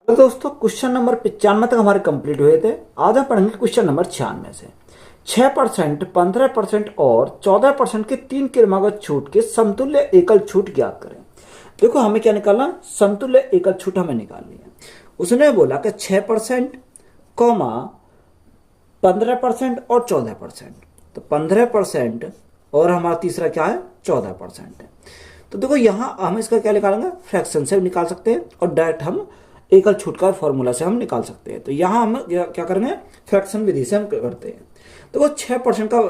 तो दोस्तों question number 95 तक हमारे कंप्लीट हुए थे। आज हम पढ़ेंगे क्वेश्चन नंबर 96 से। 6%, 15% और 14% के तीन क्रमागत छूट के समतुल्य एकल छूट ज्ञात करें। देखो हमें क्या निकालना, समतुल्य एकल छूट हमें निकालनी है। उसने बोला कि 6%, 15% और 14%। तो 15% और हमारा तीसरा क्या है, 14% है। तो देखो यहाँ हम इसका क्या निकालेंगे, फ्रैक्शन से निकाल सकते हैं और डायरेक्ट हम एकल छूट का फॉर्मूला से हम निकाल सकते हैं। तो यहाँ हम क्या करेंगे, फ्रैक्शन विधि से हम करते हैं। देखो 6% का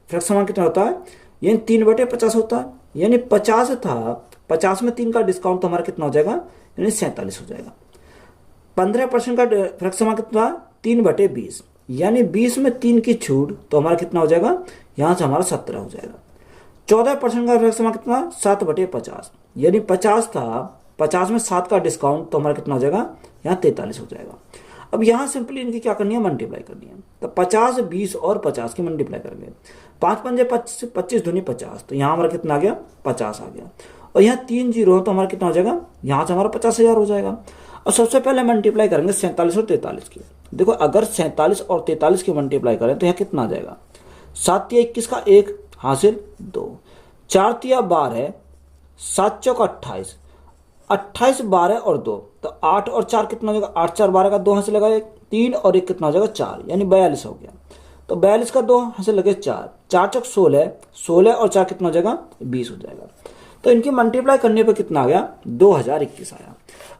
फ्रैक्शन कितना होता है, यानी 3/50 होता है। यानी 50 था, 50 में 3 का डिस्काउंट तो हमारा कितना हो जाएगा, यानी 47 हो जाएगा। 15% का फ्रैक्शन कितना, 3/20, यानी 20 में 3 की छूट तो हमारा कितना हो जाएगा, यहाँ से हमारा 17 हो जाएगा। 14% का फ्रैक्शन कितना, 7/50, यानी 50 था, 50 में 7 का डिस्काउंट तो हमारा कितना हो जाएगा, यहाँ 43 हो जाएगा। अब यहाँ सिंपली इनकी क्या करनी है, मल्टीप्लाई करनी है। तो 50, 20 और 50 की मल्टीप्लाई करेंगे। 5 पंजे 25, 25 दूनी 50, तो यहाँ हमारा कितना आ गया, 50 आ गया। और यहाँ 3 जीरो तो हमारा कितना हो जाएगा, यहाँ से हमारा 50,000 हो जाएगा। और सबसे पहले मल्टीप्लाई करेंगे 47 और 43 की। देखो अगर 47 और 43 की मल्टीप्लाई करें तो यहाँ कितना आ जाएगा, 7 या 21 का 1 हासिल 2, 4 या 12, 7 चौका 28, 28 12 और 2, तो 8 और 4 कितना हो जाएगा, 8 4 12 का 2 हासिल लगा 1, 3 और 1 कितना हो जाएगा 4, यानी 42 हो गया। तो 42 का 2 हासिल लगे 4, 4 चौक 16, 16 और 4 कितना हो जाएगा, 20 हो जाएगा। तो इनकी मल्टीप्लाई करने पर कितना आ गया, 2021 आया।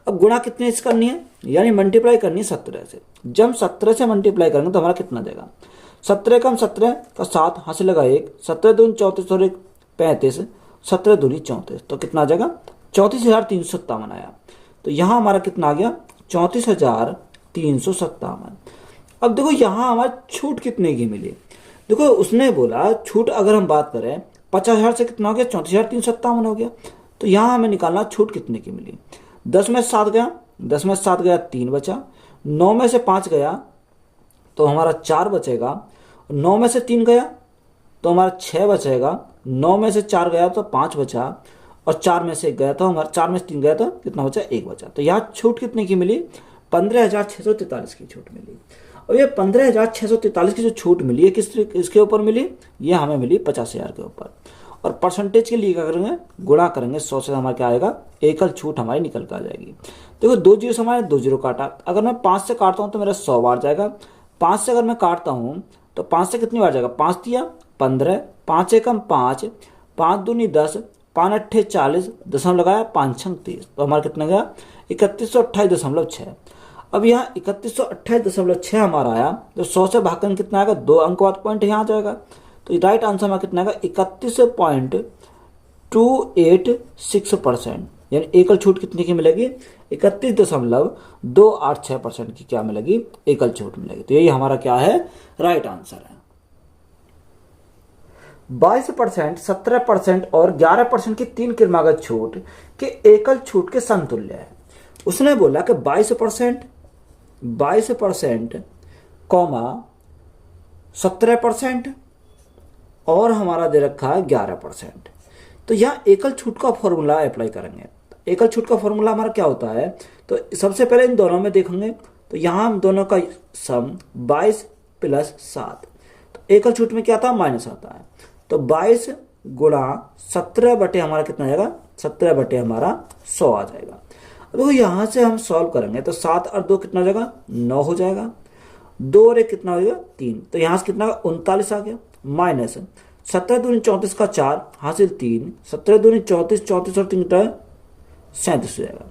अब गुणा कितने से करनी है, यानी मल्टीप्लाई करनी है 17 से। जब 17 से मल्टीप्लाई करेंगे तो हमारा कितना जाएगा, 17 कम 17 का 7 हासिल लगा 1, 17 दूनी 34 और 1 35, 17 दूनी 34, तो कितना आ जाएगा, 34,357 आया। तो यहाँ हमारा कितना आ गया, 34,357। अब देखो यहाँ हमारी छूट कितने की मिली। देखो उसने बोला छूट अगर हम बात करें 50,000 से कितना हो गया, 34,357 हो गया। तो यहाँ हमें निकालना छूट कितने की मिली। 10 में 7 गया, 10 में 7 गया 3 बचा, 9 में से 5 गया तो हमारा 4 बचेगा, 9 में से 3 गया तो हमारा 6 बचेगा, 9 में से 4 गया तो 5 बचा, और 4 में से 1 गया तो हमारा 4 में से 3 गया तो कितना बचा, 1 बचा। तो यहाँ छूट कितने की मिली, 15,643 की छूट मिली। और ये 15,643 की जो छूट मिली है किसके ऊपर मिली, ये हमें मिली 50,000 के ऊपर। और परसेंटेज के लिए क्या करेंगे, गुणा करेंगे 100 से, हमारा क्या आएगा, एकल छूट हमारी निकल कर आ जाएगी। देखो 2 जीरो से हमारे 2 जीरो काटा, अगर मैं 5 से काटता हूँ तो मेरा 100 बार जाएगा। 5 से अगर मैं काटता हूँ तो 5 से कितनी बार जाएगा, 5 दिया 15, 5 एकम 5, 5 दूनी 10, 5 अट्ठे 40, दशमलव लगाया 5 छंग 30, तो हमारा कितना गया, 3128.6। अब यहाँ 3128.6 हमारा आया, तो 100 से भागकर कितना आएगा, 2 अंक बाद पॉइंट यहाँ आ जाएगा। तो राइट आंसर हमारा कितना आएगा, 31.286%। यानी एकल छूट कितने की मिलेगी, 31.286% की क्या मिलेगी, एकल छूट मिलेगी। तो यही हमारा क्या है, राइट आंसर है। 22%, 17% और 11% की तीन क्रमागत छूट के एकल छूट के समतुल्य है। उसने बोला कि 22%, 17% और हमारा दे रखा है 11%। तो यहाँ एकल छूट का फॉर्मूला अप्लाई करेंगे। एकल छूट का फॉर्मूला हमारा क्या होता है, तो सबसे पहले इन दोनों में देखेंगे। तो यहाँ हम दोनों का सम 22 + 7, तो एकल छूट में क्या आता है, माइनस आता है। तो 22 गुणा 17 बटे हमारा कितना जाएगा, 17 बटे हमारा 100 आ जाएगा। अब देखो यहाँ से हम सॉल्व करेंगे तो 7 और 2 कितना हो जाएगा, 9 हो जाएगा। 2 और 1 कितना हो जाएगा, 3, तो यहाँ से कितना 39 आ गया। माइनस 17 दूनी 34 का 4 हासिल 3, 17 दूनी 34, 34 और 3 37 हो जाएगा।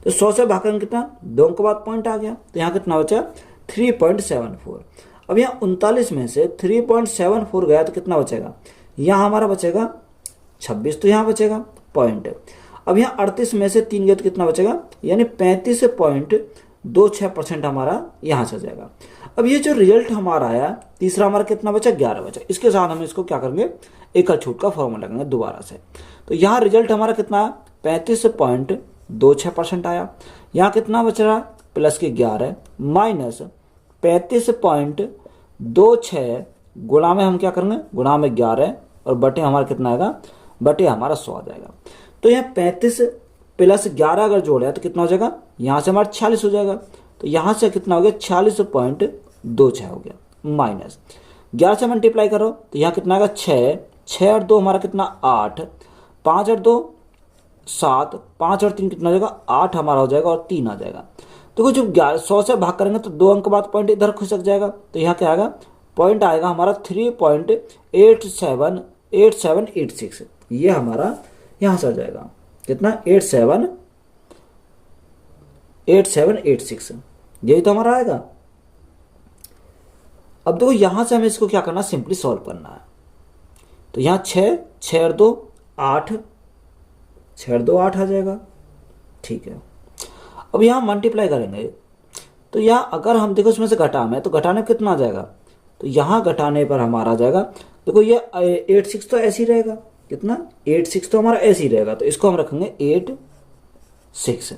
तो 100 से भागकर कितना, 2 अंक बाद पॉइंट आ गया, तो यहाँ कितना बचा, 3.74। अब यहाँ 39 में से 3.74 गया तो कितना बचेगा, यहाँ हमारा बचेगा 26, तो यहाँ बचेगा पॉइंट। अब यहाँ 38 में से 3 गया तो कितना बचेगा, यानी 35.26% हमारा यहाँ से जाएगा। अब ये जो रिजल्ट हमारा आया, तीसरा हमारा कितना बचा, 11 बचा। इसके साथ हम इसको क्या करेंगे, एकल छूट का फॉर्मूला लगाएंगे दोबारा से। तो यहाँ रिजल्ट हमारा कितना है, 35.26% आया। यहाँ कितना बच रहा, प्लस के 11 माइनस 35.26 गुणा में हम क्या करेंगे, गुणा में 11 और बटे हमारा कितना आएगा, बटे हमारा 100 आ जाएगा। तो यहाँ 35 + 11 अगर जोड़ा तो कितना हो जाएगा, यहाँ से हमारा 46 हो जाएगा। तो यहाँ से कितना हो गया 46.26 हो गया। माइनस 11 से मल्टीप्लाई करो तो यहाँ कितना आएगा 6, 6 और 2 हमारा कितना 8, 5 और 2 7, 5 और 3 कितना हो जाएगा 8 हमारा हो जाएगा और 3 आ जाएगा। तो जब 100 से भाग करेंगे तो 2 अंक बाद पॉइंट इधर खिसक जाएगा, तो यहाँ क्या आएगा पॉइंट आएगा हमारा 3.8786। ये हमारा यहाँ से आ जाएगा कितना 8786, यही तो हमारा आएगा। अब देखो यहाँ से हमें इसको क्या करना, सिंपली सॉल्व करना है। तो यहाँ 6, 6 और 2 8, 6 और 2 8 आ जाएगा, ठीक है। अब यहाँ मल्टीप्लाई करेंगे तो यहाँ अगर हम देखो इसमें से घटाना है तो घटाने पर कितना आ जाएगा, तो यहाँ घटाने पर हमारा आ जाएगा देखो ये 86 तो ऐसे ही रहेगा, कितना 86 तो हमारा ऐसे ही रहेगा, तो इसको हम रखेंगे 86।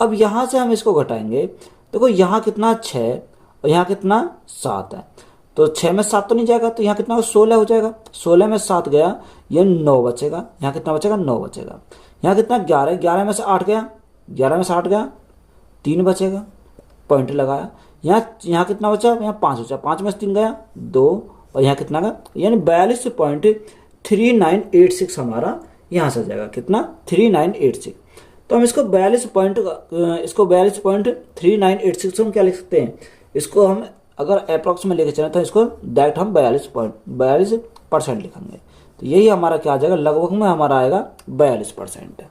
अब यहाँ से हम इसको घटाएंगे, देखो यहाँ कितना 6 और यहाँ कितना 7 है, तो 6 में 7 तो नहीं जाएगा, तो यहाँ कितना 16 हो जाएगा, 16 में 7 गया ये 9 बचेगा, यहाँ कितना बचेगा 9 बचेगा। यहाँ कितना 11, 11 में से 8 गया, 11 में से 8 गया 3 बचेगा, पॉइंट लगाया। यहाँ कितना बचा, यहाँ 5 बचा, 5 में से 3 गया 2 और यहाँ कितना गया, यानी 42.3986 हमारा यहाँ से जाएगा, कितना 3986। तो हम इसको 42.3986 हम क्या लिख सकते हैं, इसको हम अगर अप्रॉक्स में लेके चले तो इसको डायरेक्ट हम 42% लिखेंगे, तो यही हमारा क्या आ जाएगा, लगभग में हमारा आएगा 42%।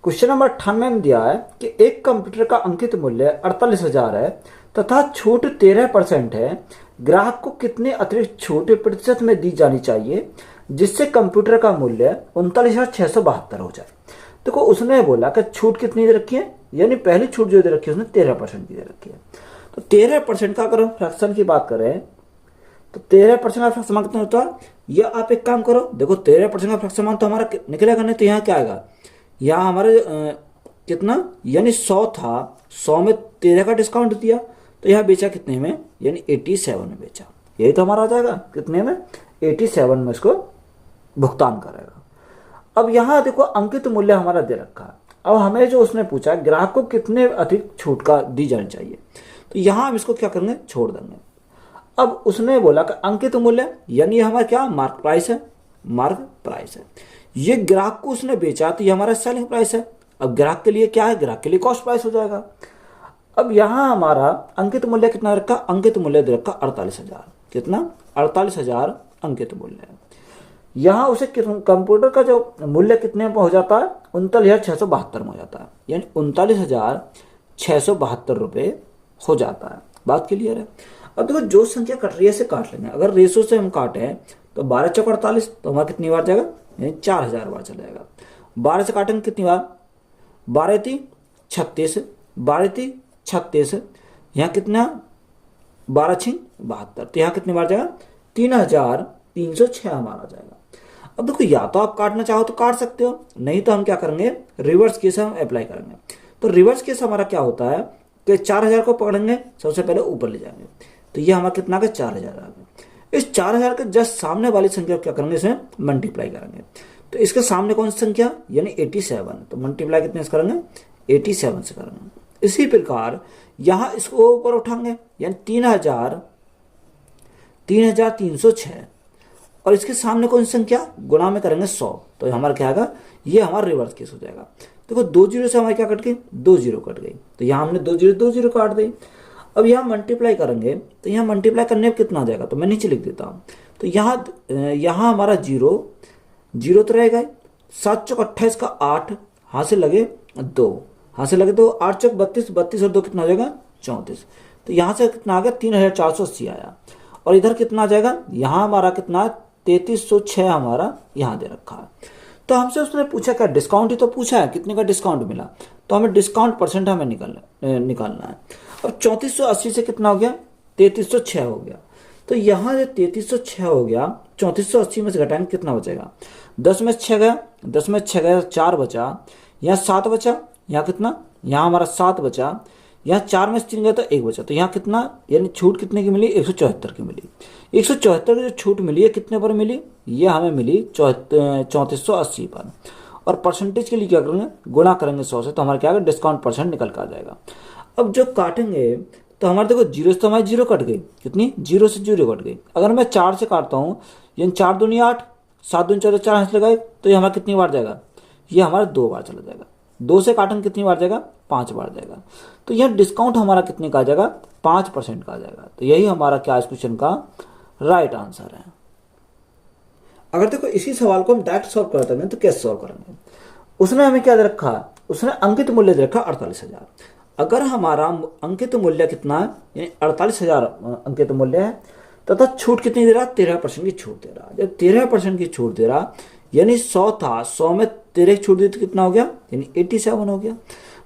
क्वेश्चन नंबर 98 में दिया है कि एक कंप्यूटर का अंकित मूल्य 48,000 है तथा छूट 13% है, ग्राहक को कितने अतिरिक्त छूट प्रतिशत में दी जानी चाहिए जिससे कंप्यूटर का मूल्य 39,672 हो जाए। देखो उसने बोला कि छूट कितनी दे रखी है, यानी पहली छूट जो दे रखी है उसने 13% की दे रखी है। तो 13% का अगर हम फ्रैक्शन की बात करें तो 13% का फ्रैक्शन मान कितना होता है, ये आप एक काम करो, देखो 13% का फ्रैक्शन मान तो हमारा निकलेगा नहीं, तो यहाँ क्या आएगा, यहाँ हमारे कितना यानी 100 था, 100 में 13 का डिस्काउंट दिया, तो यहाँ बेचा कितने में, यानी 87 में बेचा, यही तो हमारा आ जाएगा कितने में 87 में इसको भुगतान करेगा। अब यहाँ देखो अंकित मूल्य हमारा दे रखा है, अब हमें जो उसने पूछा ग्राहक को कितने अधिक छूट का दी जानी चाहिए, तो यहाँ हम इसको क्या करेंगे छोड़ देंगे। अब उसने बोला कि अंकित मूल्य यानी हमारा क्या मार्क प्राइस है, मार्क प्राइस है, ये ग्राहक को उसने बेचा तो ये हमारा सेलिंग प्राइस है। अब ग्राहक के लिए क्या है, ग्राहक के लिए कॉस्ट प्राइस हो जाएगा। अब यहाँ हमारा अंकित मूल्य कितना रखा, अंकित मूल्य दे रखा 48,000, कितना 48,000 अंकित मूल्य है। यहाँ उसे कंप्यूटर का जो मूल्य कितने में हो जाता है 39,672 में हो जाता है, यानी 39,672 रुपये हो जाता है। बात क्लियर है। अब देखो जो संख्या कट रही है इसे काट लेंगे, अगर रेशो से हम काटें तो 12 चौक 48, तो हमारा कितनी बार जाएगा, यानी 4000 बार चला जाएगा। 12 से काटेंगे कितनी बार, 12 × 36, 12 × 36, यहाँ कितना 12 × 6 72, तो यहाँ कितनी बार जाएगा 3306 हमारा जाएगा। अब देखो या तो आप काटना चाहो तो काट सकते हो, नहीं तो हम क्या करेंगे रिवर्स केस हम अप्लाई करेंगे। तो रिवर्स केस हमारा क्या होता है कि 4000 को पकड़ेंगे, सबसे पहले ऊपर ले जाएंगे, तो ये हमारा कितना का 4000 आ गया। इस 4000 के जस्ट सामने वाली संख्या क्या करेंगे, इसमें मल्टीप्लाई करेंगे। तो इसके सामने कौन सी संख्या, यानी 87, तो मल्टीप्लाई कितने से करेंगे 87 से करेंगे। इसी प्रकार यहाँ इसको ऊपर उठाएंगे, यानी 3306, और इसके सामने कौन सी संख्या गुणा में करेंगे 100, तो हमारा क्या आएगा, ये हमारा रिवर्स केस हो जाएगा। देखो 2 जीरो से हमारी क्या कट गई, 2 जीरो कट गई, तो यहाँ हमने 2 जीरो काट दी। अब यहाँ मल्टीप्लाई करेंगे तो यहाँ मल्टीप्लाई करने पर कितना आ जाएगा, तो मैं नीचे लिख देता हूँ। तो यहाँ हमारा जीरो तो रहेगा, 7 चौक 28 का 8, हाथ से लगे 2, हाथ से लगे 2, 8 चौक 32, 32 और 2 कितना हो जाएगा 34, तो यहाँ से कितना आ गया 3480 आया। और इधर कितना आ जाएगा, यहाँ हमारा कितना 3306 हमारा यहाँ दे रखा है। तो हमसे उसने पूछा क्या डिस्काउंट ही तो पूछा है, कितने का डिस्काउंट मिला, तो हमें डिस्काउंट परसेंट हमें निकालना है। अब 3480 से कितना हो गया 3306 हो गया, तो यहाँ जो 3306 हो गया 3480 में से घटाएंगे कितना बचेगा, 10 में 6 गया, 10 में 6 गया 4 बचा, यहाँ 7 बचा, यहाँ कितना, यहाँ हमारा 7 बचा, यहाँ 4 में 3 गया तो 1 बचा, तो यहाँ कितना यानी छूट कितने की मिली 174 की मिली। 174 की जो छूट मिली है कितने पर मिली, ये हमें मिली 3480 पर। और परसेंटेज के लिए क्या करेंगे, गुणा करेंगे 100 से, तो हमारा क्या आएगा, डिस्काउंट परसेंट निकल कर आ जाएगा। अब जो काटेंगे तो हमारे देखो जीरो से तो हमारी जीरो कट गई, कितनी, जीरो से जीरो कट गई। अगर मैं 4 से काटता हूँ, यानी 4 दूनी 8, 7 दूनी 14, 4 हाथ लगाए, तो ये हमारा कितनी बार जाएगा, ये हमारा 2 बार चला जाएगा। 2 से काटेंगे कितनी बार जाएगा, 5 बार जाएगा। तो यह डिस्काउंट हमारा कितने का आ जाएगा, 5% का आ जाएगा। तो यही हमारा क्या इस क्वेश्चन का राइट आंसर है। अगर देखो इसी सवाल को हम डायरेक्ट सॉल्व करते हैं तो कैसे सॉल्व करेंगे, उसने हमें क्या दे रखा, उसने अंकित मूल्य दे रखा 48,000। अगर हमारा अंकित मूल्य कितना है, यानी 48,000 अंकित मूल्य है, तथा छूट कितनी दे रहा, 13% की छूट दे रहा। जब 13% की छूट दे रहा, यानी 100 था, 100 में 13 छूट दी तो कितना हो गया, यानी 87 हो गया।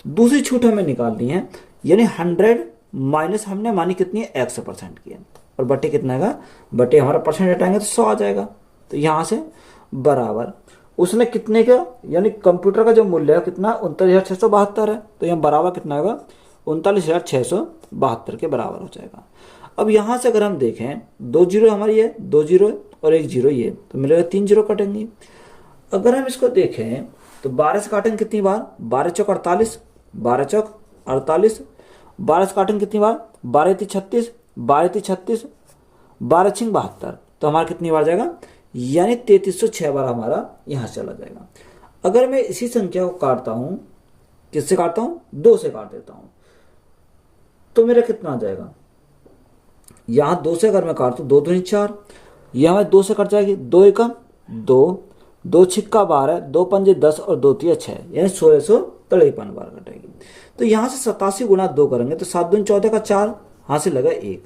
दूसरी छूट हमें निकालनी है, यानी 100 माइनस हमने मानी कितनी है, 100% की है, और बटे कितना है, बटे हमारा परसेंट हटाएंगे तो 100 आ जाएगा। तो यहाँ से बराबर उसने कितने का, यानी कंप्यूटर का जो मूल्य है कितना, 39,672 है, तो यहाँ बराबर कितना होगा, 39,672 के बराबर हो जाएगा। अब यहाँ से अगर हम देखें, 2 जीरो हमारी है, 2 जीरो और 1 जीरो ये, तो मिलेगा 3 जीरो कटेंगे। अगर हम इसको देखें तो 12 से काटेंगे कितनी बार, 12 चौक 48, 12 चौक 48, 12 से काटेंगे कितनी बार, 12 × 36, 12 × 36, 12 × 72, तो हमारा कितनी बार जाएगा, यानी 3306 बार हमारा यहाँ चला जाएगा। अगर मैं इसी संख्या को काटता हूँ, किससे काटता हूँ, 2 से काट देता हूँ, तो मेरा कितना आ जाएगा, यहाँ 2 से अगर मैं काटता हूँ, 2 दूनी 4, यहाँ 2 से कट जाएगी, 2 एकम 2, 2 छिक्का 12, 2 पंजे 10 और 2 तिया 6, यानी 1653 बार कटेगी। तो यहाँ से 87 गुना 2 करेंगे तो 7 दूनी 14 का 4, यहाँ से लगा 1,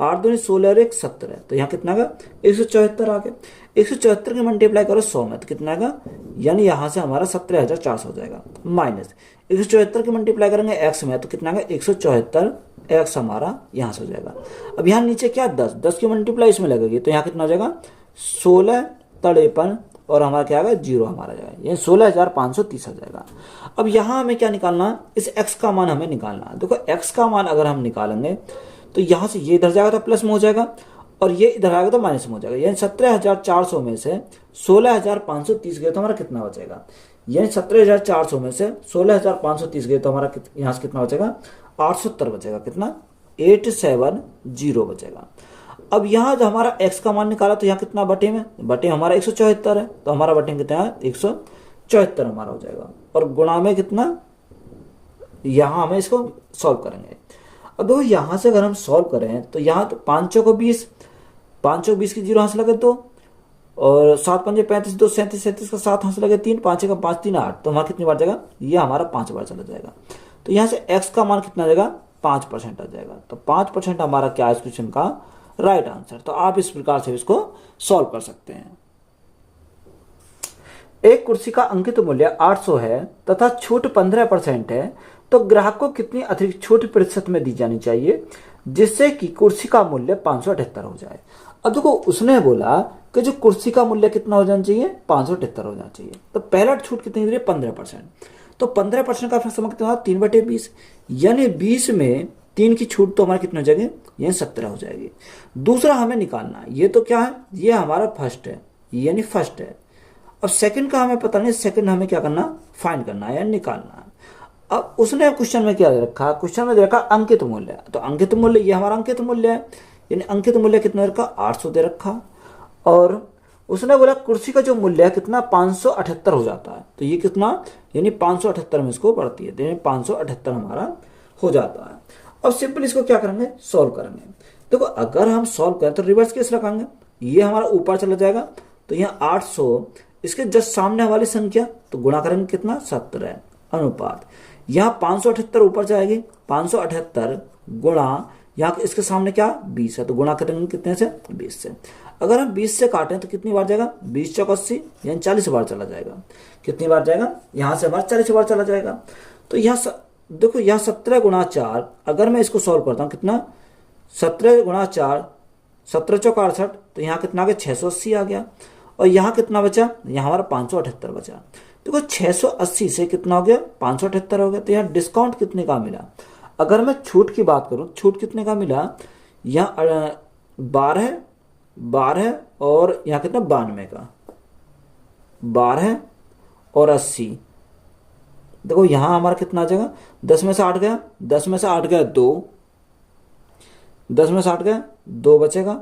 8 दूनी 16 और 1 17, तो यहाँ कितना आएगा, 174 आ गया। 174 के मल्टीप्लाई करो 100 में तो कितना आएगा, यानी यहाँ से हमारा 17,400 हो जाएगा, माइनस 174 के मल्टीप्लाई करेंगे एक्स में तो कितना आएगा, 174 एक्स हमारा यहाँ से हो जाएगा। अब यहाँ नीचे क्या, 10 की मल्टीप्लाई इसमें लगेगी, तो यहाँ कितना हो जाएगा, 1653 और हमारा क्या आएगा, जीरो हमारा जाएगा, यानी 16,530 हो जाएगा। अब यहाँ हमें क्या निकालना, इस x का मान हमें निकालना। देखो x का मान अगर हम निकालेंगे तो यहाँ से ये इधर जाएगा तो प्लस में हो जाएगा, और ये इधर आएगा तो माइनस में हो जाएगा, यानी 17,400 में से 16,530 गए तो हमारा कितना बचेगा, यानी 17,400 में से 16,530 गए तो हमारा यहाँ से कितना बचेगा, 870 बचेगा, कितना, 870 बचेगा। अब यहाँ जो हमारा x का मान निकाला तो यहाँ कितना बटे में, बटे हमारा 174 है, तो हमारा बटे में कितना है, 174 हमारा हो जाएगा, और गुणा में कितना, यहाँ हमें इसको सॉल्व करेंगे। अब देखो यहाँ से अगर हम सॉल्व करें तो यहाँ तो 5 चौको 20, 5 चौक 20 की जीरो हाथ लगे 2, और 7 पंजे 35, 2 37, 37 का 7 हाथ लगे 3, 5 का 5, 3 8, तो हमारा कितनी बार जाएगा, ये हमारा 5 बार चला जाएगा। तो यहाँ से x का मान कितना जाएगा, 5% आ जाएगा। तो 5% हमारा क्या इस क्वेश्चन का राइट आंसर। तो आप इस प्रकार से इसको सॉल्व कर सकते हैं। एक कुर्सी का अंकित मूल्य 800 है तथा छूट 15% है, तो ग्राहक को कितनी अतिरिक्त छूट प्रतिशत में दी जानी चाहिए जिससे कि कुर्सी का मूल्य 578 हो जाए। अब देखो उसने बोला कि जो कुर्सी का मूल्य कितना हो जाना चाहिए, 578 हो जाना चाहिए। तो पहला छूट कितनी दे रही है, 15%। तो 15% का समय कितना, 3/20, यानी 20 में 3 की छूट तो हमारा कितना हो जाएगी, यानी 17 हो जाएगी। दूसरा हमें निकालना, ये तो क्या है, ये हमारा फर्स्ट है, यानी फर्स्ट है। अब सेकंड का हमें पता नहीं, सेकंड हमें क्या करना, फाइंड करना है या निकालना है। अब उसने क्वेश्चन में क्या दे रखा, क्वेश्चन में दे रखा अंकित मूल्य, तो अंकित मूल्य ये हमारा अंकित मूल्य है, यानी अंकित मूल्य कितना दे रखा, 800 दे रखा, और उसने बोला कुर्सी का जो मूल्य है कितना, 578 हो जाता है। तो ये कितना, यानी 578 में इसको बढ़ती है, यानी 578 हमारा हो जाता है। अब सिंपल इसको क्या करेंगे, सॉल्व करेंगे। देखो अगर हम सॉल्व करें तो रिवर्स केस रखेंगे, ये हमारा ऊपर चला जाएगा, तो यहाँ 800 इसके जस्ट सामने वाली संख्या, तो गुणा करेंगे कितना, 17 अनुपात, यहाँ 578 ऊपर जाएगी, 578 गुणा यहाँ इसके सामने क्या 20 है, तो गुणा करेंगे कितने से, 20 से। अगर हम 20 से काटें तो कितनी बार जाएगा, 20 चौक 80, यानी 40 बार चला जाएगा। कितनी बार जाएगा, यहाँ से हमारा 40 बार चला जाएगा। तो यहाँ देखो यहाँ 17 गुणा 4, अगर मैं इसको सॉल्व करता हूँ कितना, 17 गुणा 4, 17 चौक 68, तो यहाँ कितना आ गया, 680 आ गया। और यहाँ कितना बचा, यहाँ हमारा 578 बचा। देखो 680 से कितना हो गया, 578 हो गया। तो यहाँ डिस्काउंट कितने का मिला, अगर मैं छूट की बात करूं, छूट कितने का मिला, यहाँ 12 और यहाँ कितना 92 का, 12 और 80। देखो यहाँ हमारा कितना आ जाएगा, 10 में से 8 गया, 10 में से 8 गया 2, 10 में से 8 गया 2 बचेगा।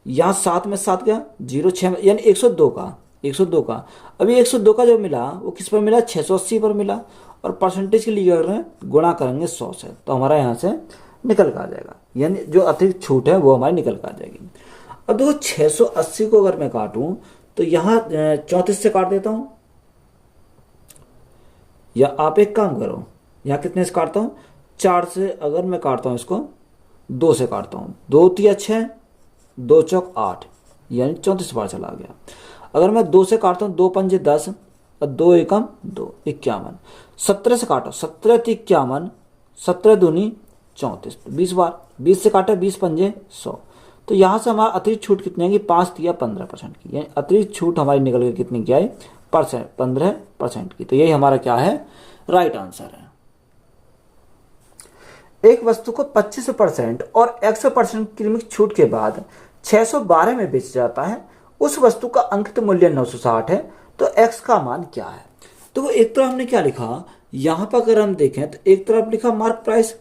यहाँ 7 में 7 गया 0, 6 यानी 102 का, 102 का। अभी 102 का जो मिला वो किस पर मिला, 680 पर मिला। और परसेंटेज के लिए क्या करें, गुणा करेंगे 100 से, तो हमारा यहाँ से निकल कर आ जाएगा, यानी जो अतिरिक्त छूट है वो हमारी निकल कर आ जाएगी। अब देखो 680 को अगर मैं काटूं तो यहाँ 34 से काट देता हूँ, या आप एक काम करो, यहाँ कितने से काटता हूँ, 4 से अगर मैं काटता हूँ इसको 2 से काटता हूँ, 2 तिया 6, 2 चौक 8, यानी 34 बार चला गया। अगर मैं 2 से काटता हूँ, 2 पंजे 10 और 2 एकम 2, 51। 17 से काटो, 17 × 51, 17 दूनी 34, 20 बार, 20 से काटा 20 पंजे 100। तो यहाँ से हमारा अतिरिक्त छूट कितनी आएगी, 5 या 15% की, यानी अतिरिक्त छूट हमारी निकल के कितनी की आई, 15% की। तो यही हमारा क्या है, राइट आंसर है। एक वस्तु को 25% और 100% कीमत छूट के बाद 612 में बेचा जाता है, उस वस्तु का अंकित मूल्य 960 है, तो x का मान क्या है। तो एक तरफ हमने क्या लिखा, यहां पर अगर हम देखें तो एक तरफ लिखा मार्क प्राइस,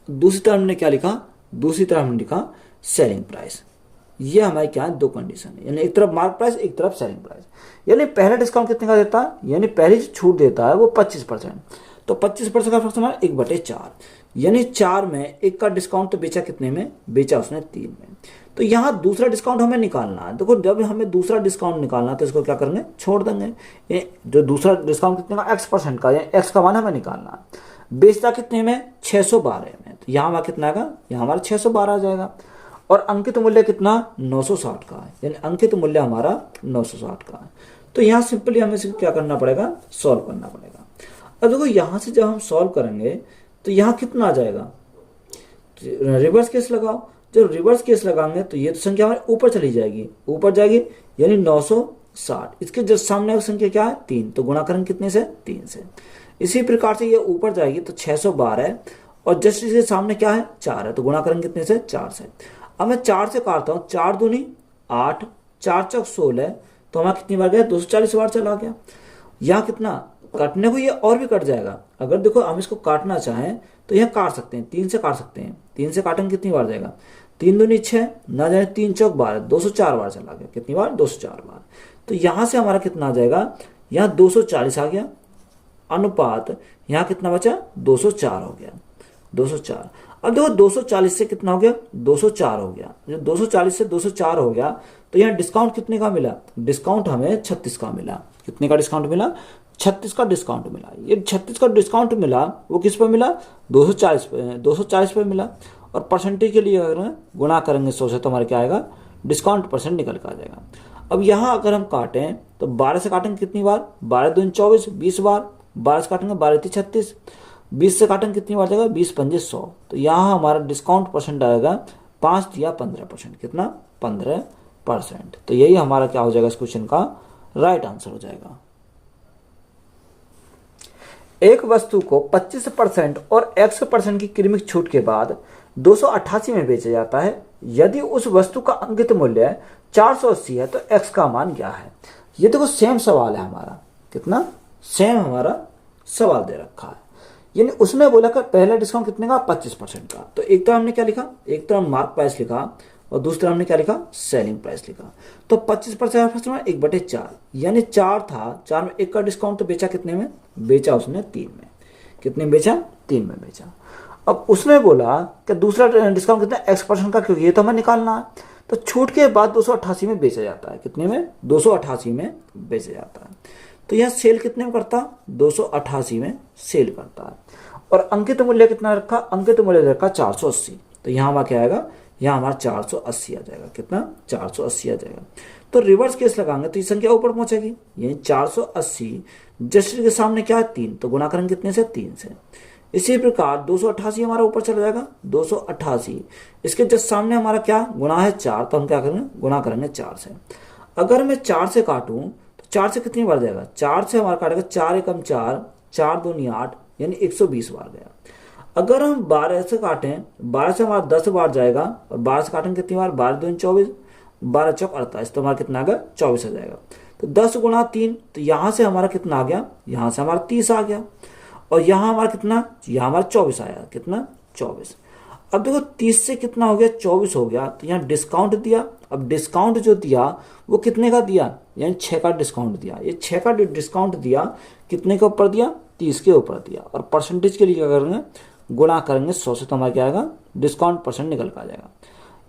दूसरी तरफ हमने क्या लिखा, दूसरी तरफ हमने लिखा सेलिंग प्राइस। ये हमारी क्या है, दो कंडीशन है, यानी एक तरफ मार्क प्राइस, एक तरफ सेलिंग प्राइस। यानी पहला डिस्काउंट कितने का देता है, यानी पहली जो छूट देता है वो 25%, तो 25% का फर्क हमारा 1/4, यानी 4 में 1 का डिस्काउंट तो बेचा कितने में, बेचा उसने 3 में। तो यहाँ दूसरा डिस्काउंट हमें निकालना है। देखो जब हमें दूसरा डिस्काउंट निकालना है तो इसको क्या करेंगे, छोड़ देंगे। जो दूसरा डिस्काउंट कितने का, x% का, या x का मान हमें निकालना है। बेचता कितने में, 612 में, तो यहाँ हमारा कितना आएगा, यहाँ हमारा 612 आ जाएगा। और अंकित मूल्य कितना, 960 का है, यानी अंकित मूल्य हमारा 960 का है। तो यहाँ सिंपली हमें क्या करना पड़ेगा, सॉल्व करना पड़ेगा। अब देखो यहाँ से जब हम सॉल्व करेंगे तो यहाँ कितना आ जाएगा, रिवर्स केस लगाओ। जब रिवर्स केस लगाएंगे तो ये तो संख्या हमारे ऊपर चली जाएगी, ऊपर जाएगी, यानी 960। इसके जस्ट सामने की संख्या क्या है, 3, तो गुणा करेंगे कितने से, 3 से। इसी प्रकार से ये ऊपर जाएगी तो 612 है, और जस्ट इसके सामने क्या है, 4 है, तो गुणा करेंगे कितने से, 4 से। अब मैं 4 से काटता हूँ, 4 दूनी 8, 4 चौक 16, तो हमारा कितनी बार गया, 240 बार चला गया। यहाँ कितना काटने को, ये और भी कट जाएगा। अगर देखो हम इसको काटना चाहें तो यह काट सकते हैं, 3 से काट सकते हैं। 3 से काटेंगे कितनी बार जाएगा, 3 दूनी 6, ना जाए 3 चौक 12, 204 बार चला गया। कितनी बार, 204 बार। तो यहाँ से हमारा कितना आ जाएगा, यहाँ 240 आ गया, अनुपात यहाँ कितना बचा, 204 हो गया, 204। अब देखो 240 से कितना हो गया, 204 हो गया। जब 240 से 204 हो गया तो यहाँ डिस्काउंट कितने का मिला, डिस्काउंट हमें 36 का मिला। कितने का डिस्काउंट मिला, 36 का डिस्काउंट मिला। ये 36 का डिस्काउंट मिला वो किस पर मिला, 240 पे, 240 पे मिला। और परसेंटेज के लिए अगर गुणा करेंगे 100 से तो हमारा क्या आएगा, डिस्काउंट परसेंट निकल कर आ जाएगा। अब यहाँ अगर हम काटें तो 12 से काटेंगे कितनी बार, 12 दूनी 24, 20 बार। 12 से काटेंगे 12 × 36, 20 से काटेंगे कितनी बार जाएगा, 20 पंजे 100। तो यहाँ हमारा डिस्काउंट परसेंट आएगा 5 या 15%। कितना, 15%। तो यही हमारा क्या हो जाएगा, इस क्वेश्चन का राइट आंसर हो जाएगा। एक वस्तु को 25% और 100% की कीमत छूट के बाद 288 में बेचा जाता है। यदि उस वस्तु का अंकित मूल्य 480 है तो x का मान क्या है। ये देखो सेम सवाल है हमारा, कितना सेम हमारा सवाल दे रखा है। यानी उसने बोला कि पहला डिस्काउंट कितने का, 25% का। तो एक तरफ हमने क्या लिखा, एक तरफ मार्क प्राइस लिखा और दूसरा हमने क्या लिखा, सेलिंग प्राइस लिखा। तो 25% 1/4, यानी 4 था, 4 में 1 का डिस्काउंट तो बेचा कितने में, बेचा उसने 3 में। कितने में बेचा, 3 में बेचा। अब उसने बोला कि दूसरा डिस्काउंट कितना, x% का, क्योंकि ये तो हमें निकालना है। तो छूट के बाद 288 में बेचा जाता है। कितने में, 288 में बेचा जाता है। तो यह सेल कितने में करता, 288 में सेल करता है। और अंकित मूल्य कितना रखा, अंकित मूल्य रखा 480। तो यहाँ हमारा क्या आएगा, यहाँ हमारा 480 आ जाएगा। कितना, 480 आ जाएगा। तो रिवर्स केस लगाएंगे तो ये संख्या ऊपर पहुंचेगी, यानी 480 जस्ट के सामने क्या है, 3, तो गुणा करेंगे कितने से, 3 से। इसी प्रकार 288 हमारा ऊपर चला जाएगा, 288। इसके जस्ट सामने हमारा क्या गुणा है, 4, तो हम क्या करेंगे, गुणा करेंगे 4 से। अगर मैं 4 से काटूं तो 4 से कितनी बार जाएगा, 4 से हमारा काटेगा 4 एकम 4, 4 दूनी 8, यानी 120 बार गया। अगर हम 12 से काटें, 12 से हमारा 10 बार जाएगा, और 12 से काटेंगे कितनी बार, 12 दूनी 24, 12 चौक 48, तो हमारा कितना आ गया, 24 आ जाएगा। तो 10 गुणा 3, तो यहाँ से हमारा कितना आ गया, यहाँ से हमारा 30 आ गया, और यहाँ हमारा कितना, यहाँ हमारा 24 आया, कितना 24। अब देखो 30 से कितना हो गया, 24 हो गया, तो यहाँ डिस्काउंट दिया। अब डिस्काउंट जो दिया वो कितने का दिया, यानी 6 का डिस्काउंट दिया। ये 6 का डिस्काउंट दिया, कितने के ऊपर दिया, 30 के ऊपर दिया। और परसेंटेज के लिए क्या करेंगे, गुणा करेंगे 100 से, तो हमारा क्या आएगा, डिस्काउंट परसेंट निकल कर आ जाएगा।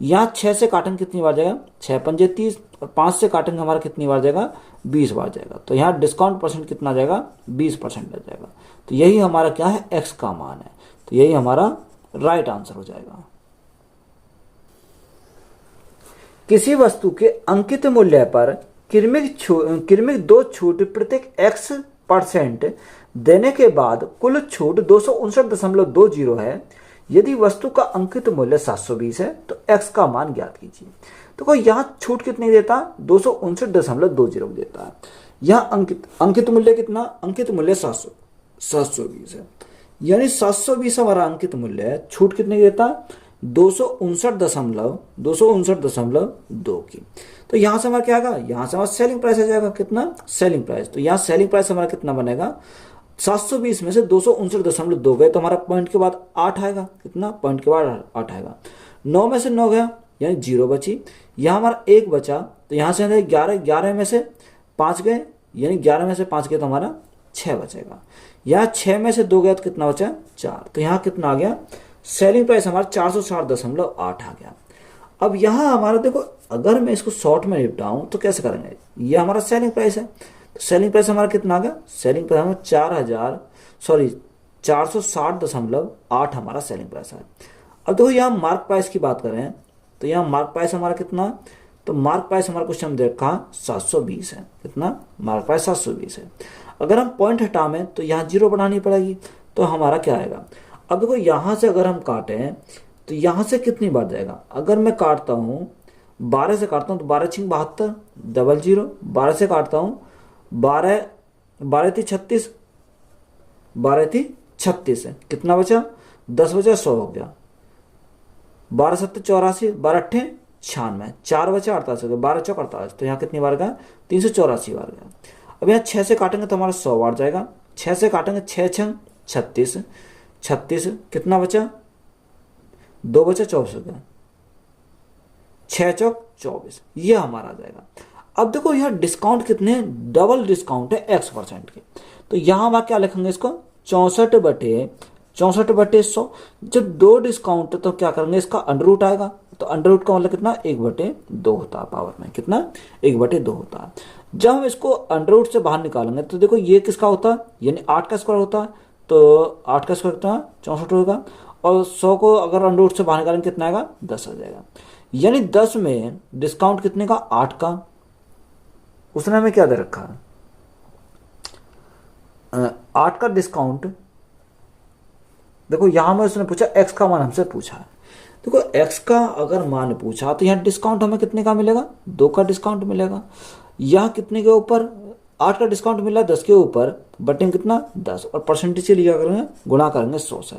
यहाँ 6 से काटेंगे कितनी बार जाएगा, 6 पंजे 30, और 5 से काटेंगे हमारा कितनी बार जाएगा, 20 बार जाएगा। तो यहाँ डिस्काउंट परसेंट कितना आ जाएगा, 20% आ जाएगा। तो यही हमारा क्या है, एक्स का मान है। तो यही हमारा राइट आंसर हो जाएगा। किसी वस्तु के अंकित मूल्य पर क्रमिक 2 छूट प्रत्येक x% देने के बाद कुल छूट 259.20 है। यदि वस्तु का अंकित मूल्य 720 है तो x का मान ज्ञात कीजिए। तो कोई यहाँ छूट कितनी देता है, 259.20 देता है। यहाँ अंकित मूल्य कितना, अंकित मूल्य 720 है, यानी 720 हमारा अंकित मूल्य है। छूट कितने की देता है, 259.2 की। तो यहाँ से हमारा क्या आएगा, यहाँ से हमारा सेलिंग प्राइस आ जाएगा, कितना, सेलिंग प्राइस। तो यहाँ सेलिंग प्राइस हमारा कितना बनेगा, 720 में से 259.2 गए तो हमारा पॉइंट के बाद 8 आएगा, कितना, पॉइंट के बाद 8 आएगा। 9 में से 9 गया, यानी 0 बची। यहाँ हमारा 1 बचा, तो यहाँ से 11 में से 5 गए, यानी 11 में से 5 गए तो हमारा 6 बचेगा। यहाँ 6 में से 2 गया तो कितना बचा, 4। तो यहाँ कितना आ गया, सेलिंग प्राइस हमारा 460.8 आ गया। अब यहाँ हमारा देखो, अगर मैं इसको शॉर्ट में निपटाऊं तो कैसे करेंगे, ये हमारा सेलिंग प्राइस है। तो सेलिंग प्राइस हमारा कितना आ गया, सेलिंग प्राइस हमारा 460.8 हमारा सेलिंग प्राइस है। अब देखो यहाँ मार्क प्राइस की बात करें तो यहाँ मार्क प्राइस हमारा कितना, तो मार्क प्राइस हमारा क्वेश्चन दे रखा 720 है, कितना, मार्क प्राइस 720 है। अगर हम पॉइंट हटावें तो यहाँ 0 बढ़ानी पड़ेगी, तो हमारा क्या आएगा। अब देखो यहाँ से अगर हम काटें तो यहाँ से कितनी बार जाएगा, अगर मैं काटता हूँ 12 से काटता हूँ तो 12 छिंग 72, डबल 0। 12 से काटता हूँ 12 थी 36, 12 थी 36 है, कितना बचा, 10 बचा, 100 हो गया। 12 7 84, 12 8 96, 4 बचा 48 हो गया, 12 चौक 48। तो यहाँ कितनी बार गया, 384 बार गया। अब यहाँ 6 से काटेंगे तो हमारा 100 बार जाएगा। 6 से काटेंगे 6 छंग 36, 36 कितना बचा, 2 बचा, 24 हो गया, 6 चौक 24, ये हमारा आ जाएगा। अब देखो यहाँ डिस्काउंट कितने, डबल डिस्काउंट है x% के। तो यहाँ हम क्या लिखेंगे इसको, 64/100। जब 2 डिस्काउंट है तो क्या करेंगे, इसका अंडर रूट आएगा। तो अंडर रूट का मतलब कितना, 1/2 होता है, पावर में कितना, 1/2 होता है। जब हम इसको अंडर रूट से बाहर निकालेंगे तो देखो ये किसका होता है, यानी 8 का स्क्वायर होता है। तो 8 का स्क्वायर कितना, 64 होगा। और 100 को अगर अंडर रूट से बाहर निकालेंगे कितना आएगा, 10 आ जाएगा। यानी 10 में डिस्काउंट कितने का, 8 का। उसने हमें क्या दे रखा है, 8 का डिस्काउंट। देखो यहां में उसने पूछा x का मान हमसे पूछा है। देखो x का अगर मान पूछा तो यहाँ डिस्काउंट हमें कितने का मिलेगा, 2 का डिस्काउंट मिलेगा। यहाँ कितने के ऊपर, 8 का डिस्काउंट मिला 10 के ऊपर, बटे में कितना, 10, और परसेंटेज से लिया करेंगे, गुणा करेंगे 100 से।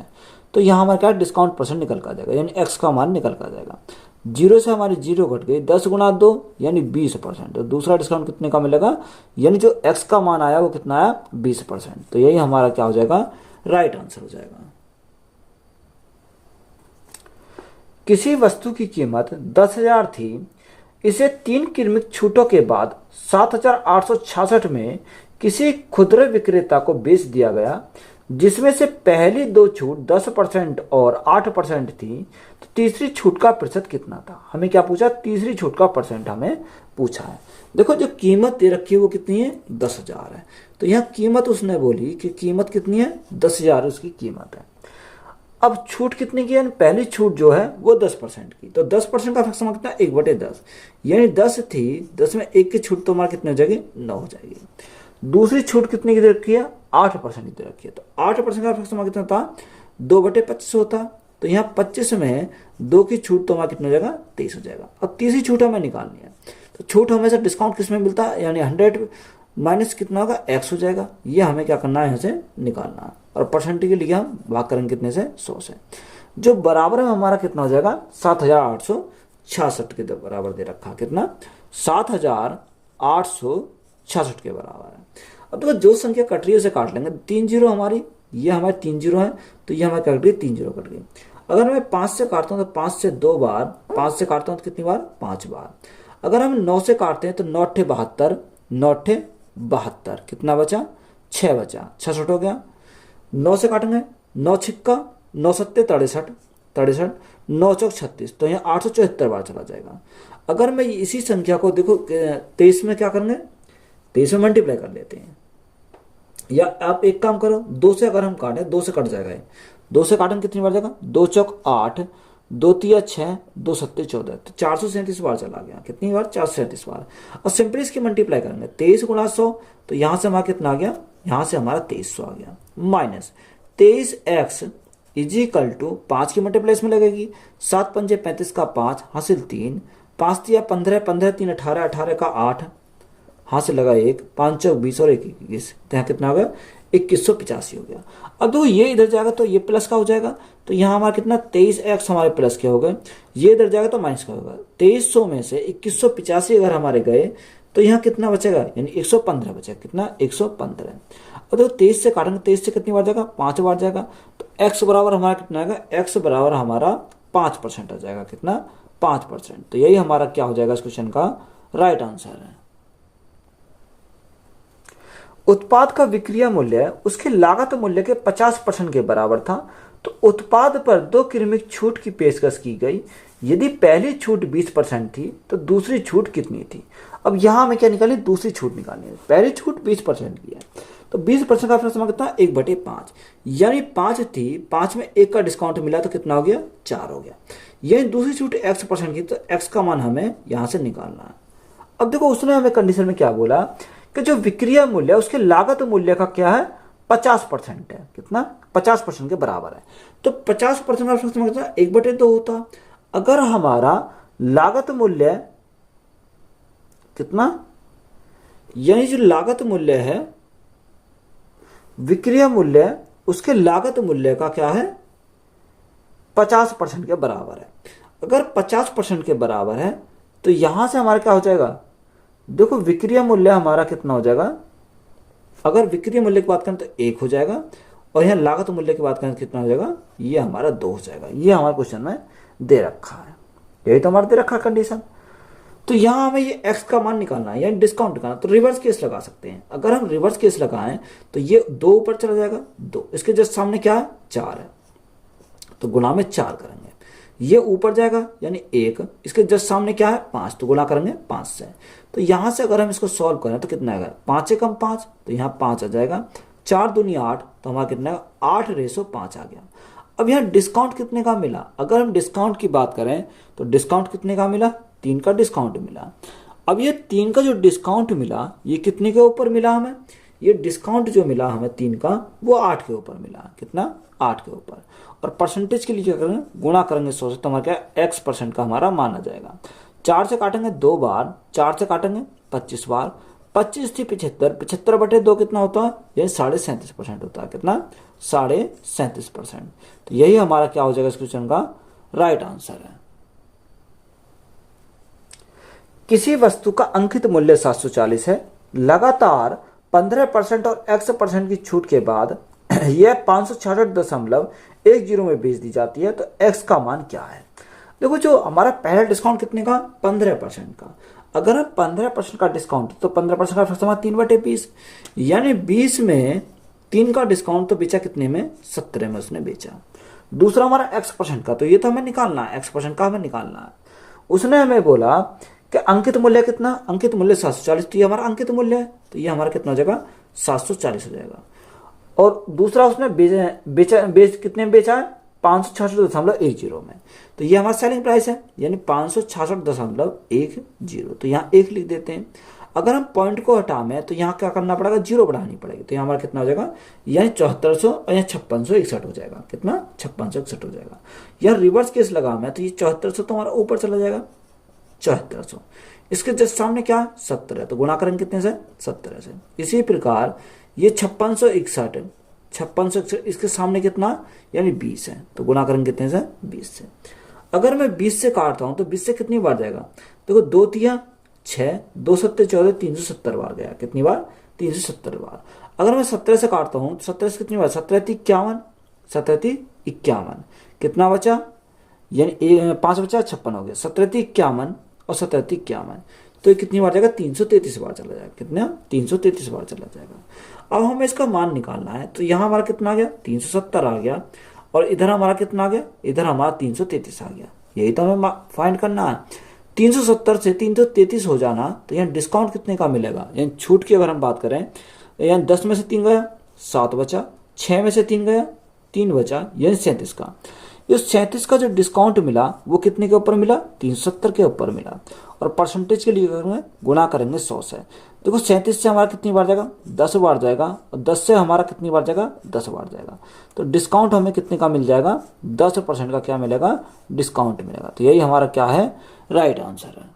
तो यहाँ हमारे क्या डिस्काउंट परसेंट निकल कर जाएगा, यानी x का मान निकल कर जाएगा। 0 से हमारी 0 घट गई, 10 गुणा 2 यानी 20%। तो दूसरा डिस्काउंट कितने का मिलेगा, यानी जो x का मान आया वो कितना आया, 20%। तो यही हमारा क्या हो जाएगा, राइट आंसर हो जाएगा। किसी वस्तु की कीमत 10,000 थी, इसे 3 क्रमिक छूटों के बाद 7,866 में किसी खुदरा विक्रेता को बेच दिया गया, जिसमें से पहली 2 छूट 10% और 8% थी। तो तीसरी छूट का प्रतिशत कितना था। हमें क्या पूछा, तीसरी छूट का परसेंट हमें पूछा है। देखो जो कीमत दे रखी है वो कितनी है, 10,000 है। तो यहाँ कीमत उसने बोली कि कीमत कितनी है, 10,000 उसकी कीमत है। अब छूट कितनी की है, पहली छूट जो है वो 10% की। तो 10% का फैक्टर कितना, 1/10, यानी 10 थी, 10 में 1 की छूट तो हमारा कितनी हो जाएगी, 9 हो जाएगी। दूसरी छूट कितने की दे रखी है, 8% की दे रखी है। तो 8% का फैक्टर कितना था, 2/25 होता। तो यहाँ 25 में 2 की छूट तो हमारा कितना हो जाएगा, 23 हो जाएगा। अब तीसरी छूट हमें निकालनी है। तो छूट हमेशा डिस्काउंट किस में मिलता है, यानी 100 माइनस कितना होगा, x हो जाएगा। ये हमें क्या करना है, यहाँ से निकालना है। और परसेंटेज के लिए हम भाग करेंगे कितने से, 100 से, जो बराबर में हमारा कितना हो जाएगा, 7,866 के बराबर दे रखा। कितना, 7,866 66 के बराबर है। अब देखो जो संख्या कट रही है उसे काट लेंगे। 3 जीरो हमारी, ये हमारी 3 जीरो है, तो ये हमारी कट गई, 3 जीरो कट गई। अगर मैं 5 से काटता हूँ तो 5 से 2 बार, 5 से काटता हूँ तो कितनी बार, 5 बार। अगर हम 9 से काटते हैं तो 9 अट्ठे 72, 9 अट्ठे 72, कितना बचा, 6 बचा, 66 हो गया। 9 से काटेंगे, 9 छिक्का 9 सत्ते 63, 63, 9 चौक 36, तो यहाँ 874 बार चला जाएगा। अगर मैं इसी संख्या को देखो 23 में क्या करेंगे, 23 में मल्टीप्लाई कर लेते हैं, या आप एक काम करो, 2 से अगर हम काटें, 2 से कट जाएगा ये, 2 से काटेंगे कितनी बार जाएगा, 2 चौक 8, 2 तिया 6, 2 सत्ते 14, तो 437 बार चला गया। कितनी बार, 437 बार। और सिंपली इसकी मल्टीप्लाई करेंगे, 23 गुणा 100, तो यहाँ से हमारा कितना आ गया, यहाँ से हमारा 2300 आ गया, माइनस 23x इजिकल टू 5 की मल्टीप्लाई इसमें लगेगी, 7 पंजे 35 का 5 हासिल 3, 5 तिया 15, 15 3 18, 18 का 8 हासिल लगा 1, 5 चौक 20 और 1 21, तो यहाँ कितना हो गया, 2185 हो गया। अब देखो ये इधर जाएगा तो ये प्लस का हो जाएगा, तो यहाँ हमारा कितना 23x हमारे प्लस के हो गए, ये इधर जाएगा तो माइनस का होगा। 2300 में से 2185 अगर हमारे गए तो यहाँ कितना बचेगा, यानी 115 बचेगा, कितना 115। और देखो 23 से काटेंगे, 23 से कितनी बार जाएगा, 5 बार जाएगा, तो x बराबर हमारा कितना आएगा, x बराबर हमारा 5% आ जाएगा, कितना 5%। तो यही हमारा क्या हो जाएगा इस क्वेश्चन का राइट आंसर है। उत्पाद का विक्रय मूल्य उसके लागत मूल्य के 50% के बराबर था, तो उत्पाद पर 2 क्रमिक छूट की पेशकश की गई। यदि पहली छूट 20% थी तो दूसरी छूट कितनी थी। अब यहां हमें क्या निकालनी, दूसरी छूट निकालनी है। पहली छूट 20% की है, तो 20% का समय कितना, 1/5, यानी 5 थी, 5 में 1 का डिस्काउंट मिला तो कितना हो गया, 4 हो गया। यही दूसरी छूट x% की, तो x का मान हमें यहां से निकालना है। अब देखो उसने हमें कंडीशन में क्या बोला कि जो विक्रय मूल्य उसके लागत मूल्य का क्या है, 50% है, कितना 50% के बराबर है। तो 50% का मतलब 1/2 होता। अगर हमारा लागत मूल्य कितना, यानी जो लागत मूल्य है, विक्रय मूल्य उसके लागत मूल्य का क्या है, 50% के बराबर है। अगर 50% के बराबर है तो यहां से हमारा क्या हो जाएगा, देखो विक्रय मूल्य हमारा कितना हो जाएगा, अगर विक्रय मूल्य की बात करें तो 1 हो जाएगा, और यहाँ लागत मूल्य की बात करें तो कितना हो जाएगा, ये हमारा 2 हो जाएगा। ये हमारे क्वेश्चन में दे रखा है, यही तो हमारा दे रखा है कंडीशन। तो यहाँ हमें ये x का मान निकालना है, यानी डिस्काउंट निकालना, तो रिवर्स केस लगा सकते हैं। अगर हम रिवर्स केस लगाएं तो ये 2 ऊपर चला जाएगा, 2 इसके जस्ट सामने क्या है, 4 है, तो गुणा में 4 करेंगे। ये ऊपर जाएगा यानी 1, इसके जस्ट सामने क्या है, 5, तो गुणा करेंगे 5 से। तो यहां से अगर हम इसको सॉल्व करें तो कितना आएगा, 5 से कम 5, तो यहाँ 5 आ जाएगा, 4 दूनी 8, तो हमारा कितना है, 8/5 आ गया। अब यहाँ डिस्काउंट कितने का मिला, अगर हम डिस्काउंट की बात करें तो डिस्काउंट कितने का मिला, 3 का डिस्काउंट मिला। अब ये 3 का जो डिस्काउंट मिला ये कितने के ऊपर मिला हमें, ये डिस्काउंट जो मिला हमें 3 का वो 8 के ऊपर मिला, कितना 8 के ऊपर। और परसेंटेज के लिए क्या करेंगे, गुणा करेंगे 100 से, तो हमारा क्या x% का हमारा मान आ जाएगा। 4 से काटेंगे 2 बार, 4 से काटेंगे 25 बार, 25 थी 75, 75/2 कितना होता है, ये 37.5% होता है, कितना 37.5%। तो यही हमारा क्या हो जाएगा इस क्वेश्चन का राइट आंसर है। किसी वस्तु का अंकित मूल्य 740 है, लगातार 15% और x% की छूट के बाद यह 566.10 में बेच दी जाती है, तो x का मान क्या है। देखो जो हमारा पहला डिस्काउंट कितने का, 15% का। अगर हम 15% का डिस्काउंट, तो 15% का फर्स्ट 3/20, यानी 20 में 3 का डिस्काउंट, तो बेचा कितने में, 17 में उसने बेचा। दूसरा हमारा x% का, तो ये तो हमें निकालना है, x% का हमें निकालना है। उसने हमें बोला कि अंकित मूल्य कितना, अंकित मूल्य 740, तो ये हमारा अंकित मूल्य है, तो ये हमारा कितना हो जाएगा, 740 हो जाएगा। और दूसरा उसने बेच कितने में बेचा है, 566.10 में, तो ये हमारा सेलिंग प्राइस है, यानी 566.10, तो यहाँ 1 लिख देते हैं। अगर हम पॉइंट को हटाएं तो यहाँ क्या करना पड़ेगा, 0 बढ़ानी पड़ेगी, तो यहाँ हमारा कितना हो जाएगा, यानी 7400 और यहाँ 5661 हो जाएगा, कितना 5661 हो जाएगा। यहाँ रिवर्स केस लगा मैं तो ये 7400 तो हमारा ऊपर चला जाएगा, 7400, इसके जस्ट सामने क्या 70 है, तो गुणा करेंगे कितने से, 17 से। इसी प्रकार ये 5661, 5661 इसके सामने कितना, यानी 20 है, तो गुणा करेंगे कितने से, 20 से। अगर मैं 20 से काटता हूं तो 20 से कितनी बार जाएगा, देखो 2 तिया 6, 2 सत्ते 14, 370 बार गया। कितनी बार? 370 बार। अगर मैं 17 से काटता हूँ तो 17 से कितनी बार? 17 × 51, 17 × 51, कितना बचा? यानी 5 बचा, 56 हो गया। 17 × 51 और 17 × 51, तो ये कितनी बार जाएगा? 333 बार चला जाएगा। कितना? 333 बार चला जाएगा। अब हमें इसका मान निकालना है, तो यहाँ हमारा कितना आ गया? 370 आ गया, और इधर हमारा कितना आ गया? इधर हमारा 333 आ गया। यही तो हमें फाइंड करना है। 370 से 333 हो जाना, तो यहाँ डिस्काउंट कितने का मिलेगा? यानी छूट की अगर हम बात करें, यहाँ 10 में से 3 गया, 7 बचा। 6 में से 3 गया, 3 बचा, यानी 37 का। इस 37 का जो डिस्काउंट मिला वो कितने के ऊपर मिला? 370 के ऊपर मिला। और परसेंटेज के लिए करेंगे, गुणा करेंगे 100 से। देखो 37 से हमारा कितनी बार जाएगा? 10 बार जाएगा। और 10 से हमारा कितनी बार जाएगा? 10 बार जाएगा। तो डिस्काउंट हमें कितने का मिल जाएगा? 10% का क्या मिलेगा? डिस्काउंट मिलेगा। तो यही हमारा क्या है? राइट आंसर है।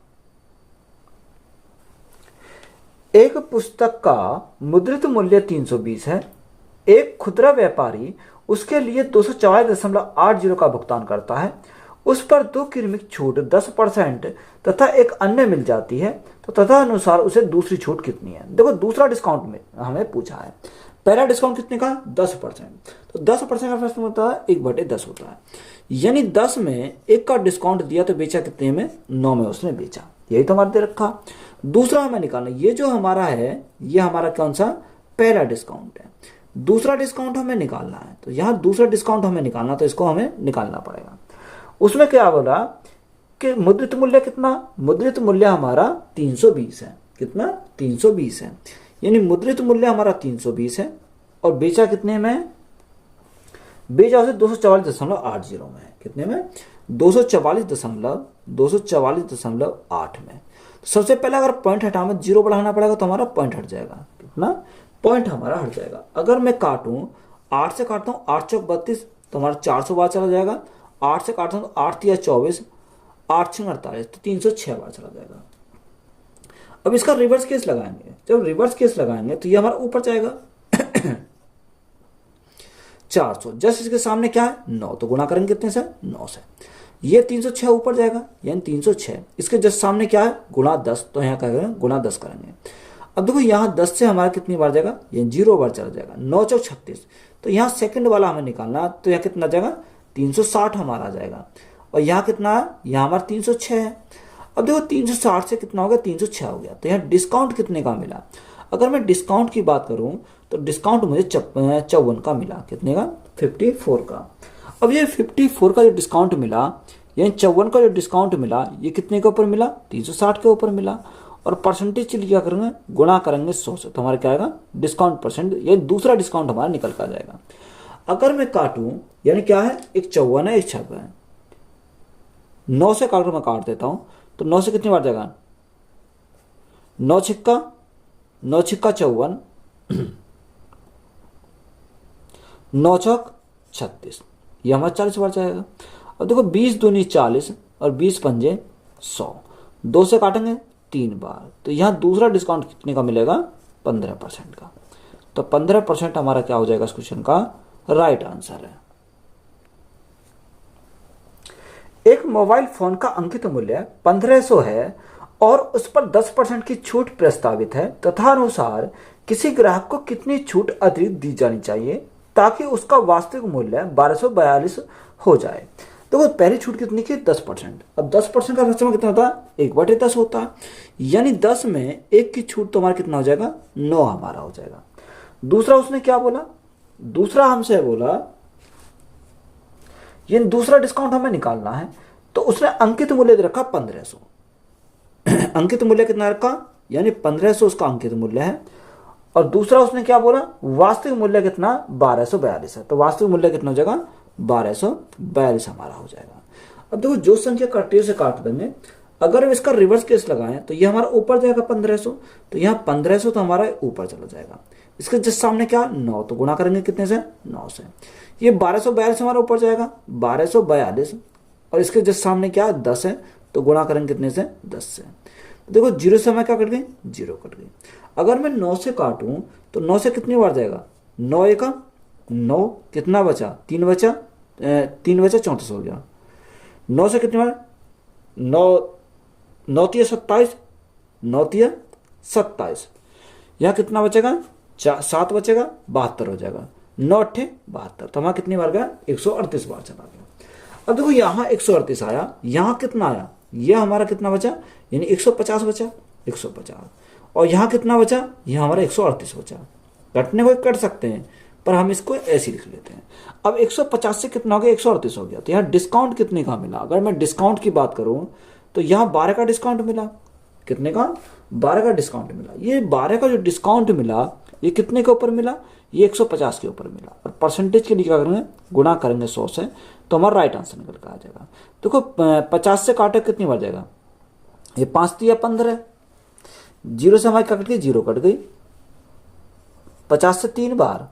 एक पुस्तक का मुद्रित मूल्य 320 है। एक खुदरा व्यापारी उसके लिए 244.80 का भुगतान करता है। उस पर 2 क्रमिक छूट 10% तथा एक अन्य मिल जाती है, तो तथा अनुसार उसे दूसरी छूट कितनी है? देखो दूसरा डिस्काउंट में हमें पूछा है। पहला डिस्काउंट कितने का? 10%। तो 10% का प्रश्न होता है 1/10 होता है। यानी 10 में 1 का डिस्काउंट दिया तो बेचा कितने में? 9 में उसने बेचा। यही तो हमारे दे रखा। दूसरा हमें निकालना, ये जो हमारा है ये हमारा कौन सा? पहला डिस्काउंट है। दूसरा डिस्काउंट हमें निकालना है, तो यहाँ दूसरा डिस्काउंट हमें निकालना, तो इसको हमें निकालना पड़ेगा। उसमें क्या बोला कि मुद्रित मूल्य कितना? मुद्रित मूल्य हमारा 320 है। कितना? 320 है। यानी मुद्रित मूल्य हमारा 320 है, और बेचा कितने में? बेचा उसे 244.80 में। कितने में? 244.8 में। सबसे पहले अगर पॉइंट हटाना, 0 बढ़ाना पड़ेगा, तो हमारा पॉइंट हट जाएगा। कितना? पॉइंट हमारा हट जाएगा। अगर मैं काटूं, 8 से काटता हूँ, 8 चौक 32, तो हमारा 400 बार चला जाएगा। 8 से काटता हूँ तो 8 × 24, 8 × 48, तो 306 बार चला जाएगा। अब इसका रिवर्स केस लगाएंगे। जब रिवर्स केस लगाएंगे तो ये हमारा ऊपर जाएगा 400। जस्ट इसके सामने क्या है? 9, तो गुणा करेंगे कितने से? 9 से। ये 306 ऊपर जाएगा, यानी 306। इसके जस्ट सामने क्या है? गुणा 10, तो यहाँ क्या करेंगे? गुणा 10 करेंगे। अब देखो यहाँ 10 से हमारा कितनी बार जाएगा? ये 0 बार चला जाएगा। 9 चौक 36, तो यहाँ सेकंड वाला हमें निकालना, तो यहाँ कितना जाएगा? 360 हमारा आ जाएगा। और यहाँ कितना है? यहाँ हमारा 306 है। अब देखो 360 से कितना हो गया? 306 हो गया। तो यहाँ डिस्काउंट कितने का मिला? अगर मैं डिस्काउंट की बात करूं तो डिस्काउंट मुझे 54 का मिला। कितने का? 54 का। अब ये 54 का जो डिस्काउंट मिला, यानी 54 का जो डिस्काउंट मिला, ये कितने के ऊपर मिला? 360 के ऊपर मिला। और परसेंटेज के लिए क्या करेंगे? गुणा करेंगे 100 से, तो हमारा क्या आएगा? डिस्काउंट परसेंट, ये दूसरा डिस्काउंट हमारा निकल कर जाएगा। अगर मैं काटूं, यानी क्या है? एक 54 है, एक 56 है। 9 से काट मैं काट देता हूं, तो 9 से कितनी बार जाएगा? 9 छिक्का 54, 9 चौक 36, ये हमारा 40 बार जाएगा। अब देखो 20 दूनी 40 और 20 पंजे 100, 2 से काटेंगे 3 बार, तो यहाँ दूसरा डिस्काउंट कितने का मिलेगा? 15% का। तो 15% हमारा क्या हो जाएगा इस क्वेश्चन का? राइट आंसर है। एक मोबाइल फोन का अंकित मूल्य 1500 है और उस पर 10% की छूट प्रस्तावित है, तथा अनुसार किसी ग्राहक को कितनी छूट अतिरिक्त दी जानी चाहिए ताकि उसका वास्तविक मूल्य 1242 हो जाए। तो पहली छूट कितनी की? 10%। अब 10% का प्रश्न कितना होता है? 1/10 होता है। यानी 10 में 1 की छूट तो हमारा कितना हो जाएगा? 9 हमारा हो जाएगा। दूसरा उसने क्या बोला? दूसरा हमसे बोला, ये दूसरा डिस्काउंट हमें निकालना है, तो उसने अंकित मूल्य दे रखा 1500। अंकित मूल्य कितना रखा? यानी 1500 उसका अंकित मूल्य है। और दूसरा उसने क्या बोला? वास्तविक मूल्य कितना? 1242 है। तो वास्तविक मूल्य कितना हो जाएगा? 1242 हमारा हो जाएगा। अब देखो जो संख्या काटिए से काट देंगे, अगर हम इसका रिवर्स केस लगाएं तो ये हमारा ऊपर जाएगा 1500, तो यहाँ 1500 तो हमारा ऊपर चला जाएगा। इसके जस्ट सामने क्या? 9, तो गुणा करेंगे कितने से? 9 से। ये 1242 हमारा ऊपर जाएगा, 1242, और इसके जस्ट सामने क्या? 10 है, तो गुणा करेंगे कितने से? 10 से। देखो 0 से हमें क्या कट गई? 0 कट गई। अगर मैं 9 से काटूं तो 9 से कितनी बार जाएगा? 9 एका 9, कितना बचा? 3 बचा, 3 बचा, 34 हो गया। 9 से कितनी बार? 9 9 × 27, 9 तिया 27, यहाँ कितना बचेगा 7 बचेगा, 72 हो जाएगा, 9 अट्ठे 72, तो हमारा कितनी बार गया 138 बार चला गया। अब देखो यहाँ 138 आया, यहाँ कितना आया, यह हमारा कितना बचा, यानी 150 बचा, 150, और यहाँ कितना बचा, यहाँ हमारा 138 बचा। कटने को कट सकते हैं पर हम इसको ऐसे लिख लेते हैं। अब 150 से कितना हो गया 138 हो गया, तो यहाँ डिस्काउंट कितने का मिला, अगर मैं डिस्काउंट की बात करूं तो यहाँ 12 का डिस्काउंट मिला, कितने का 12 का डिस्काउंट मिला। ये 12 का जो डिस्काउंट मिला ये कितने के ऊपर मिला, ये 150 के ऊपर मिला, और परसेंटेज के लिए क्या करेंगे गुणा करेंगे 100 से, तो हमारा राइट आंसर निकल कर आ जाएगा। देखो 50 से काटे कितनी बार जाएगा, ये 5 तिया 15, 0 से हमारी क्या कट गई 0 कट गई, 50 से 3 बार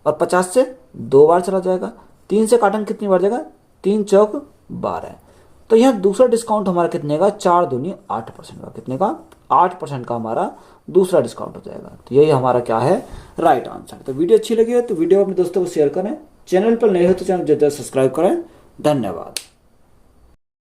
और 50 से 2 बार चला जाएगा, 3 से काटेंगे कितनी बार जाएगा 3 चौक 12, तो यहाँ दूसरा डिस्काउंट हमारा कितने का 4 दूनी 8% का, कितने का 8% का हमारा दूसरा डिस्काउंट हो जाएगा। तो यही हमारा क्या है राइट आंसर। तो वीडियो अच्छी लगी है तो वीडियो अपने दोस्तों को शेयर करें, चैनल पर नए हो तो चैनल जल्द सब्सक्राइब करें। धन्यवाद।